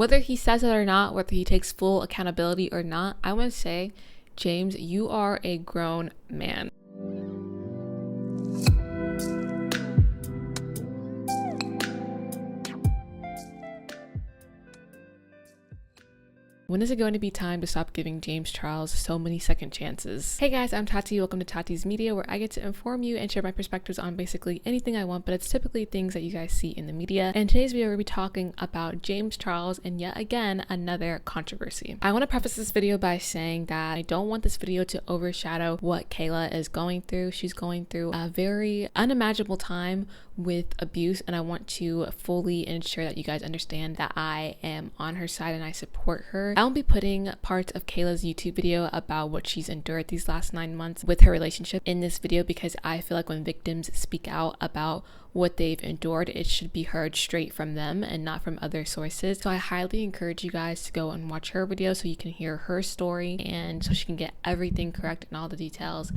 Whether he says it or not, whether he takes full accountability or not, I want to say, James, you are a grown man. When is it going to be time to stop giving James Charles so many second chances? Hey guys, I'm Tati. Welcome to Tati's Media, where I get to inform you and share my perspectives on basically anything I want, but it's typically things that you guys see in the media. And today's video, we'll be talking about James Charles and yet again, another controversy. I want to preface this video by saying that I don't want this video to overshadow what Kayla is going through. She's going through a very unimaginable time with abuse, and I want to fully ensure that you guys understand that I am on her side and I support her. I won't be putting parts of Kayla's YouTube video about what she's endured these last 9 months with her relationship in this video, because I feel like when victims speak out about what they've endured, it should be heard straight from them and not from other sources. So I highly encourage you guys to go and watch her video so you can hear her story and so she can get everything correct and all the details,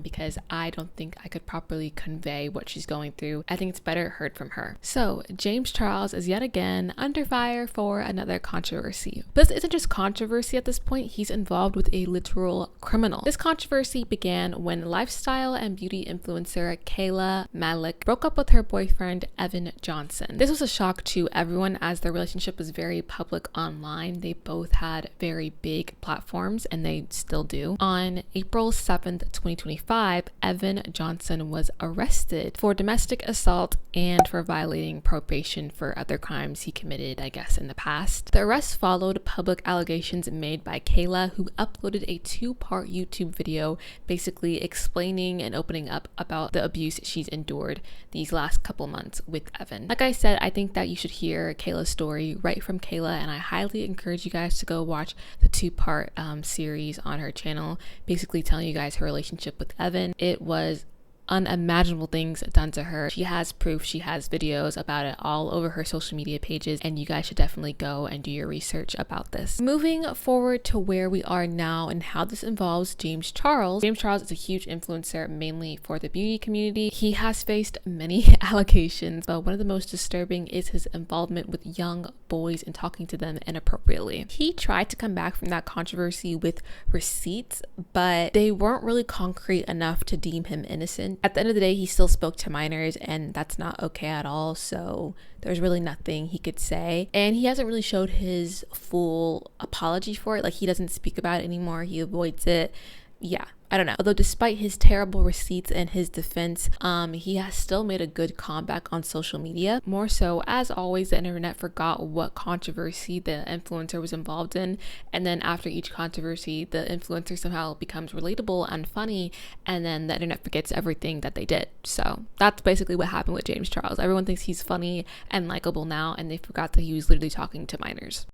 because I don't think I could properly convey what she's going through. I think it's better heard from her. So James Charles is yet again under fire for another controversy. But this isn't just controversy at this point, he's involved with a literal criminal. This controversy began when lifestyle and beauty influencer Kayla Malec broke up with her boyfriend Evan Johnson. This was a shock to everyone as their relationship was very public online. They both had very big platforms and they still do. On April 7th, 2025, Evan Johnson was arrested for domestic assault and for violating probation for other crimes he committed, I guess, in the past. The arrest followed public allegations made by Kayla, who uploaded a 2-part YouTube video basically explaining and opening up about the abuse she's endured these last couple months with Evan. Like I said, I think that you should hear Kayla's story right from Kayla, and I highly encourage you guys to go watch the 2-part series on her channel, basically telling you guys her relationship with Evan. It was unimaginable things done to her. She has proof, she has videos about it all over her social media pages, and you guys should definitely go and do your research about this. Moving forward to where we are now and how this involves James Charles. James Charles is a huge influencer mainly for the beauty community. He has faced many allegations, but one of the most disturbing is his involvement with young boys and talking to them inappropriately. He tried to come back from that controversy with receipts, but they weren't really concrete enough to deem him innocent. At the end of the day, he still spoke to minors, and that's not okay at all, so there's really nothing he could say. And he hasn't really showed his full apology for it. Like, he doesn't speak about it anymore, he avoids it. Yeah, I don't know. Although despite his terrible receipts and his defense, he has still made a good comeback on social media. More so, as always, the internet forgot what controversy the influencer was involved in, and then after each controversy, the influencer somehow becomes relatable and funny, and then the internet forgets everything that they did. So that's basically what happened with James Charles. Everyone thinks he's funny and likable now, and they forgot that he was literally talking to minors.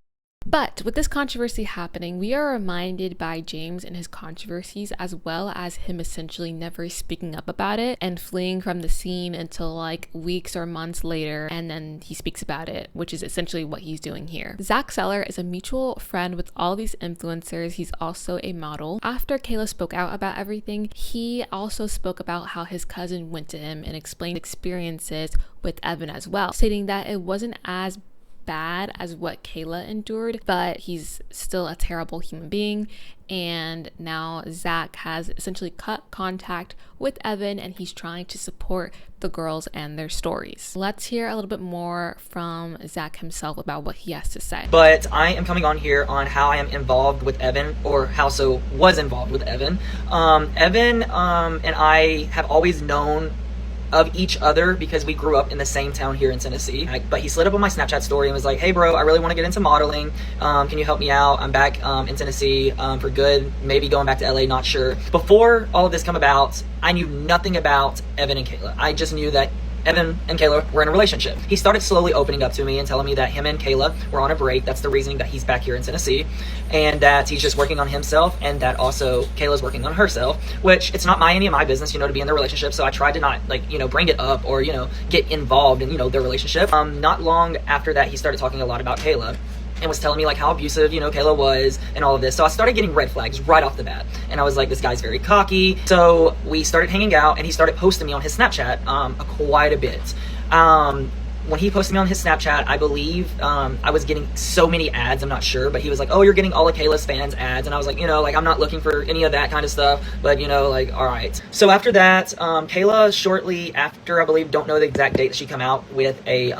But with this controversy happening, we are reminded by James and his controversies, as well as him essentially never speaking up about it and fleeing from the scene until like weeks or months later, and then he speaks about it, which is essentially what he's doing here. Zach Seller is a mutual friend with all these influencers. He's also a model. After Kayla spoke out about everything, he also spoke about how his cousin went to him and explained experiences with Evan as well, stating that it wasn't as bad as what Kayla endured, but he's still a terrible human being. And now Zach has essentially cut contact with Evan, and he's trying to support the girls and their stories. Let's hear a little bit more from Zach himself about what he has to say. But I am coming on here on how I am involved with Evan, or how so was involved with Evan. Evan and I have always known of each other because we grew up in the same town here in Tennessee. But he slid up on my Snapchat story and was like, hey bro, I really want to get into modeling. Can you help me out? I'm back in Tennessee for good, maybe going back to LA, not sure. Before all of this come about, I knew nothing about Evan and Kayla. I just knew that Evan and Kayla were in a relationship. He started slowly opening up to me and telling me that him and Kayla were on a break. That's the reason that he's back here in Tennessee, and that he's just working on himself, and that also Kayla's working on herself, which it's not any of my business, to be in their relationship. So I tried to not bring it up or, get involved in, their relationship. Not long after that, he started talking a lot about Kayla and was telling me like how abusive, Kayla was and all of this. So I started getting red flags right off the bat. And I was like, this guy's very cocky. So we started hanging out and he started posting me on his Snapchat quite a bit. when he posted me on his Snapchat, I believe I was getting so many ads, I'm not sure, but he was like, oh, you're getting all of Kayla's fans ads, and I was like, you know, like, I'm not looking for any of that kind of stuff, but, you know, like, all right. So after that, Kayla, shortly after, I believe, don't know the exact date that she come out with a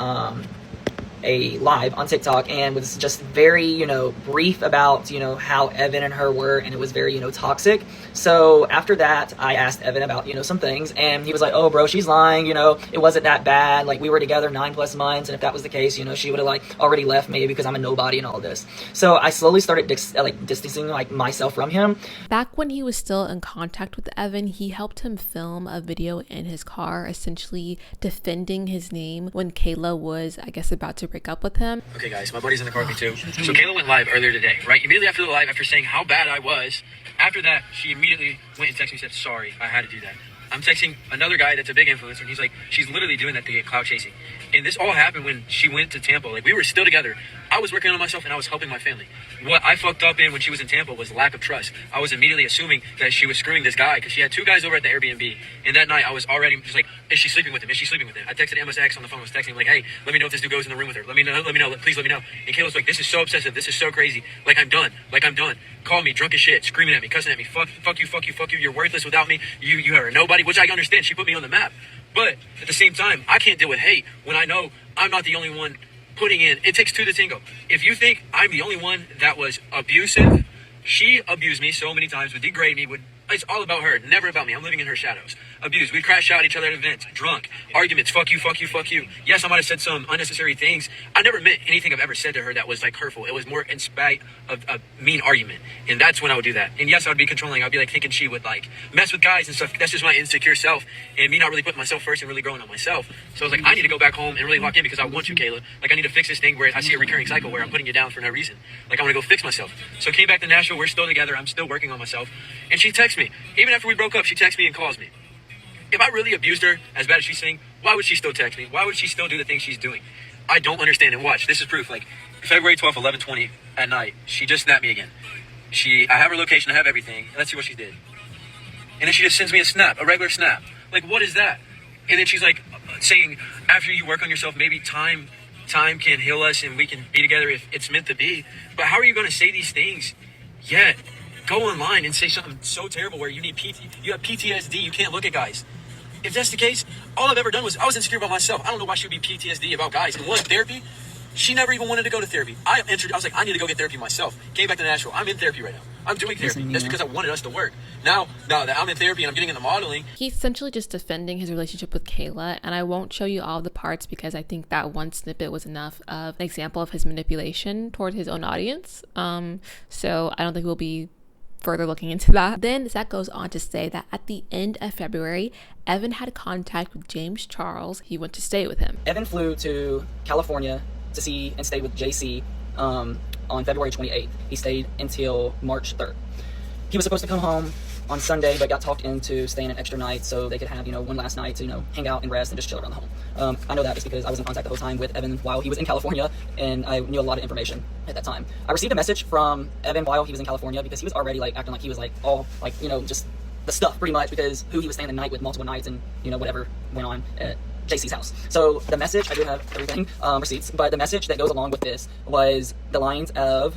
live on TikTok, and was just very, you know, brief about, you know, how Evan and her were, and it was very, you know, toxic. So after that, I asked Evan about, you know, some things, and he was like, oh, bro, she's lying, you know, it wasn't that bad, like, we were together 9+ months, and if that was the case, you know, she would have, like, already left me because I'm a nobody and all this. So I slowly started distancing, like, myself from him. Back when he was still in contact with Evan, he helped him film a video in his car, essentially defending his name when Kayla was, I guess, about to break up with him. Okay, guys, my buddy's in the car with me too. So Kayla went live earlier today, right? Immediately after the live, after saying how bad I was, after that, she immediately went and texted me and said, sorry, I had to do that. I'm texting another guy that's a big influencer, and he's like, she's literally doing that to get clout chasing. And this all happened when she went to Tampa. Like, we were still together. I was working on myself, and I was helping my family. What I fucked up in when she was in Tampa was lack of trust. I was immediately assuming that she was screwing this guy because she had 2 guys over at the Airbnb. And that night, I was already just like, is she sleeping with him? Is she sleeping with him? I texted MSX on the phone. I was texting him like, hey, let me know if this dude goes in the room with her. Let me know. Please let me know. And Kayla's like, this is so obsessive. This is so crazy. Like, I'm done. Call me drunk as shit, screaming at me, cussing at me. Fuck you. You're worthless without me. You are nobody, which I understand. She put me on the map. But at the same time, I can't deal with hate when I know I'm not the only one putting in. It takes 2 to tango. If you think I'm the only one that was abusive, she abused me so many times, would degrade me, it's all about her, never about me. I'm living in her shadows. Abused. We'd crash out at each other at events, drunk, arguments, fuck you. Yes, I might have said some unnecessary things. I never meant anything I've ever said to her that was like hurtful. It was more in spite of a mean argument. And that's when I would do that. And yes, I would be controlling. I'd be like thinking she would like mess with guys and stuff. That's just my insecure self and me not really putting myself first and really growing on myself. So I was like, I need to go back home and really lock in because I want you, Kayla. Like, I need to fix this thing where I see a recurring cycle where I'm putting you down for no reason. Like, I want to go fix myself. So I came back to Nashville. We're still together. I'm still working on myself. And she texts me. Even after we broke up, she texts me and calls me. If I really abused her as bad as she's saying, why would she still text me? Why would she still do the things she's doing? I don't understand. And watch, this is proof. Like, February 12th, 11:20 at night, she just snapped me again. I have her location, I have everything. Let's see what she did. And then she just sends me a snap, a regular snap. Like, what is that? And then she's like saying, after you work on yourself, maybe time can heal us and we can be together if it's meant to be. But how are you going to say these things yet go online and say something so terrible where you have PTSD, you can't look at guys? If that's the case, all I've ever done was I was insecure about myself. I don't know why she would be PTSD about guys. And therapy, she never even wanted to go to therapy. I was like, I need to go get therapy myself. Came back to Nashville. I'm in therapy right now. I'm doing therapy. That's because I wanted us to work. Now that I'm in therapy and I'm getting into modeling. He's essentially just defending his relationship with Kayla, and I won't show you all the parts because I think that one snippet was enough of an example of his manipulation toward his own audience. So I don't think we'll be further looking into that. Then Zach goes on to say that at the end of February, Evan had contact with James Charles. He went to stay with him. Evan flew to California to see and stay with JC on February 28th. He stayed until March 3rd. He was supposed to come home on Sunday, but got talked into staying an extra night so they could have, one last night to, hang out and rest and just chill around the home. I know that just because I was in contact the whole time with Evan while he was in California, and I knew a lot of information at that time. I received a message from Evan while he was in California because he was already, acting like he was, all, just the stuff, pretty much, because who he was staying the night with multiple nights and, whatever went on at JC's house. So the message, I do have everything, receipts, but the message that goes along with this was the lines of,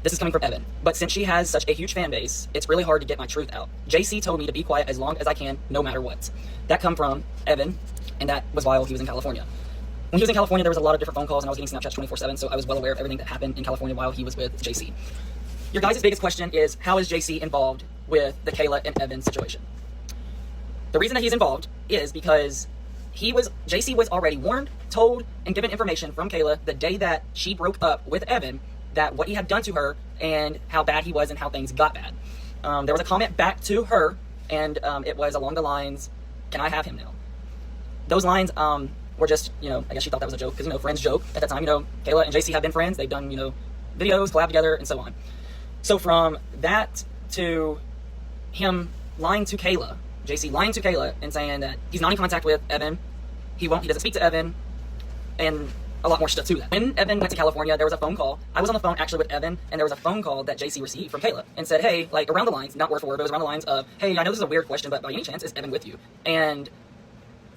this is coming from Evan, but since she has such a huge fan base, it's really hard to get my truth out. JC told me to be quiet as long as I can, no matter what. That come from Evan, and that was while he was in California. When he was in California, there was a lot of different phone calls, and I was getting Snapchats 24/7, so I was well aware of everything that happened in California while he was with JC. Your guys' biggest question is, how is JC involved with the Kayla and Evan situation? The reason that he's involved is because JC was already warned, told, and given information from Kayla the day that she broke up with Evan, that what he had done to her and how bad he was and how things got bad. There was a comment back to her, and it was along the lines, can I have him now? Those lines were just, I guess she thought that was a joke, because, friends joke. At that time, Kayla and JC have been friends. They've done, videos, collab together, and so on. So from that to him lying to Kayla, JC lying to Kayla and saying that he's not in contact with Evan, he doesn't speak to Evan, and a lot more stuff to that. When Evan went to California, there was a phone call. I was on the phone actually with Evan, and there was a phone call that JC received from Kayla and said, hey, around the lines, not word for word, but it was around the lines of, hey, I know this is a weird question, but by any chance is Evan with you? And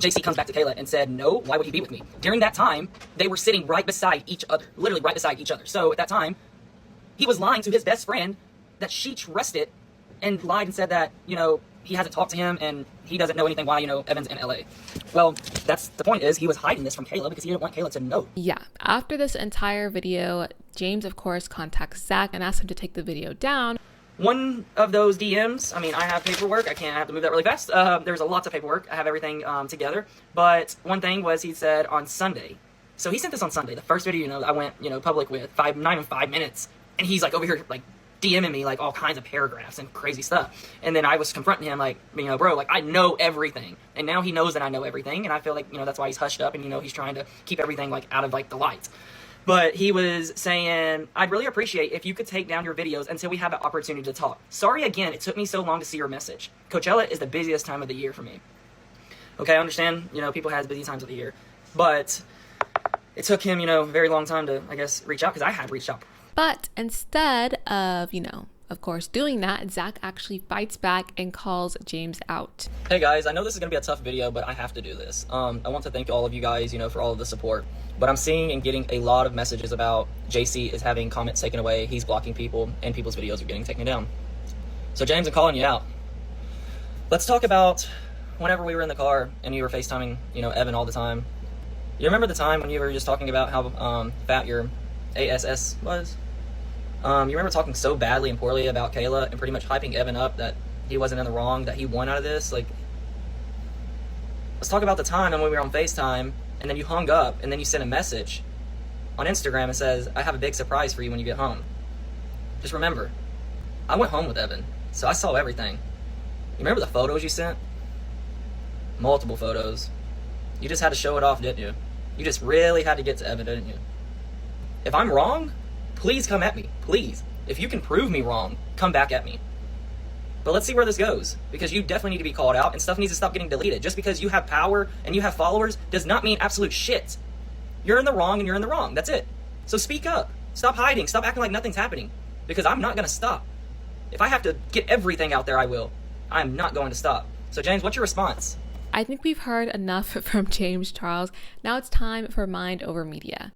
JC comes back to Kayla and said, no, why would he be with me? During that time, they were sitting right beside each other, literally right beside each other. So at that time, he was lying to his best friend that she trusted and lied and said that, you know, he hasn't talked to him and he doesn't know anything why, you know, Evan's in LA. Well, that's the point, is he was hiding this from Kayla because he didn't want Kayla to know. Yeah. After this entire video, James, of course, contacts Zach and asks him to take the video down. One of those DMs, I mean, I have paperwork. I have to move that really fast. There's a lots of paperwork. I have everything together. But one thing was, he said on Sunday. So he sent this on Sunday. The first video, you know, I went, you know, public with, not even 5 minutes. And he's like over here, like, DMing me like all kinds of paragraphs and crazy stuff. And then I was confronting him like, you know, bro, like, I know everything. And now he knows that I know everything. And I feel like, you know, that's why he's hushed up and, you know, he's trying to keep everything like out of like the light. But he was saying, I'd really appreciate if you could take down your videos until we have an opportunity to talk. Sorry again, it took me so long to see your message. Coachella is the busiest time of the year for me. Okay, I understand, you know, people have busy times of the year. But it took him, you know, a very long time to, I guess, reach out, because I had reached out. But instead of, you know, of course, doing that, Zach actually fights back and calls James out. Hey guys, I know this is going to be a tough video, but I have to do this. I want to thank all of you guys, you know, for all of the support. But I'm seeing and getting a lot of messages about JC is having comments taken away, he's blocking people, and people's videos are getting taken down. So James, I'm calling you out. Let's talk about whenever we were in the car and you were FaceTiming, you know, Evan all the time. You remember the time when you were just talking about how fat your ASS was? You remember talking so badly and poorly about Kayla and pretty much hyping Evan up that he wasn't in the wrong, that he won out of this? Like, let's talk about the time when we were on FaceTime and then you hung up and then you sent a message on Instagram and says, I have a big surprise for you when you get home. Just remember, I went home with Evan, so I saw everything. You remember the photos you sent? Multiple photos. You just had to show it off, didn't you? You just really had to get to Evan, didn't you? If I'm wrong, please come at me, please. If you can prove me wrong, come back at me. But let's see where this goes, because you definitely need to be called out and stuff needs to stop getting deleted. Just because you have power and you have followers does not mean absolute shit. You're in the wrong and you're in the wrong. That's it. So speak up. Stop hiding. Stop acting like nothing's happening, because I'm not going to stop. If I have to get everything out there, I will. I'm not going to stop. So James, what's your response? I think we've heard enough from James Charles. Now it's time for Mind Over Media.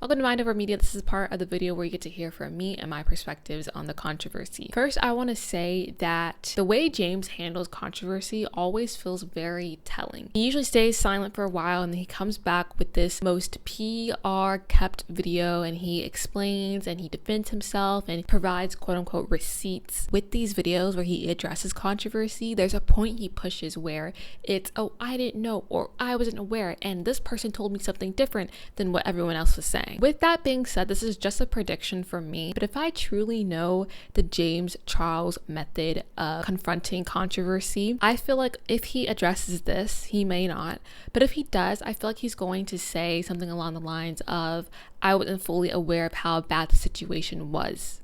Welcome to Mind Over Media. This is part of the video where you get to hear from me and my perspectives on the controversy. First, I want to say that the way James handles controversy always feels very telling. He usually stays silent for a while and then he comes back with this most PR kept video and he explains and he defends himself and provides quote unquote receipts. With these videos where he addresses controversy, there's a point he pushes where it's, oh, I didn't know, or I wasn't aware, and this person told me something different than what everyone else was saying. With that being said, this is just a prediction from me, but if I truly know the James Charles method of confronting controversy, I feel like if he addresses this, he may not, but if he does, I feel like he's going to say something along the lines of, I wasn't fully aware of how bad the situation was,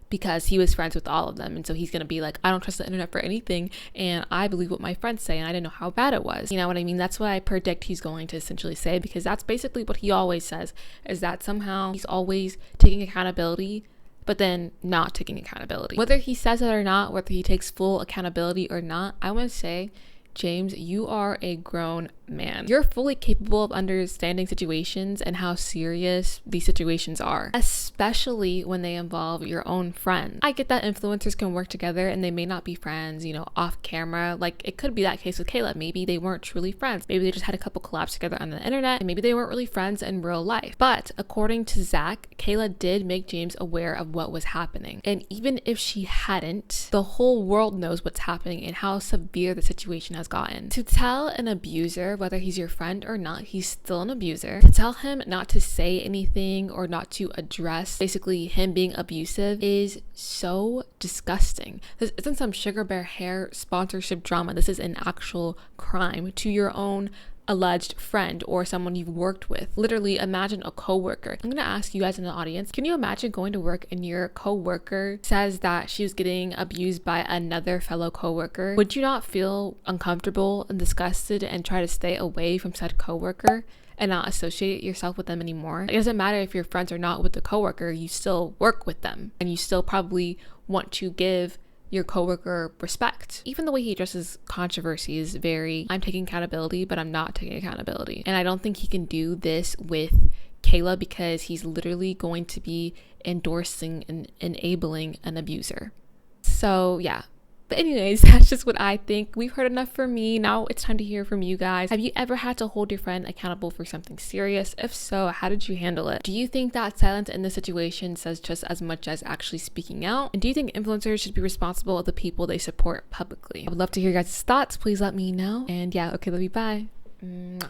because he was friends with all of them. And so he's going to be like, I don't trust the internet for anything. And I believe what my friends say. And I didn't know how bad it was. You know what I mean? That's what I predict he's going to essentially say, because that's basically what he always says, is that somehow he's always taking accountability, but then not taking accountability. Whether he says it or not, whether he takes full accountability or not, I want to say, James, you are a grown man. You're fully capable of understanding situations and how serious these situations are, especially when they involve your own friends. I get that influencers can work together and they may not be friends, you know, off camera. Like, it could be that case with Kayla. Maybe they weren't truly friends. Maybe they just had a couple collabs together on the internet, and maybe they weren't really friends in real life. But according to Zach, Kayla did make James aware of what was happening. And even if she hadn't, the whole world knows what's happening and how severe the situation has gotten. To tell an abuser, whether he's your friend or not, he's still an abuser. To tell him not to say anything or not to address basically him being abusive is so disgusting. This isn't some Sugar Bear hair sponsorship drama. This is an actual crime to your own alleged friend or someone you've worked with. Literally, imagine a coworker. I'm gonna ask you guys in the audience, can you imagine going to work and your coworker says that she was getting abused by another fellow coworker? Would you not feel uncomfortable and disgusted and try to stay away from said coworker and not associate yourself with them anymore? It doesn't matter if you're friends or not with the coworker, you still work with them and you still probably want to give your coworker respect. Even the way he addresses controversy is very, I'm taking accountability, but I'm not taking accountability. And I don't think he can do this with Kayla because he's literally going to be endorsing and enabling an abuser. So yeah. But anyways, that's just what I think. We've heard enough from me. Now it's time to hear from you guys. Have you ever had to hold your friend accountable for something serious? If so, how did you handle it? Do you think that silence in this situation says just as much as actually speaking out? And do you think influencers should be responsible of the people they support publicly? I would love to hear your guys' thoughts. Please let me know. And yeah, okay, love you. Bye. Mwah.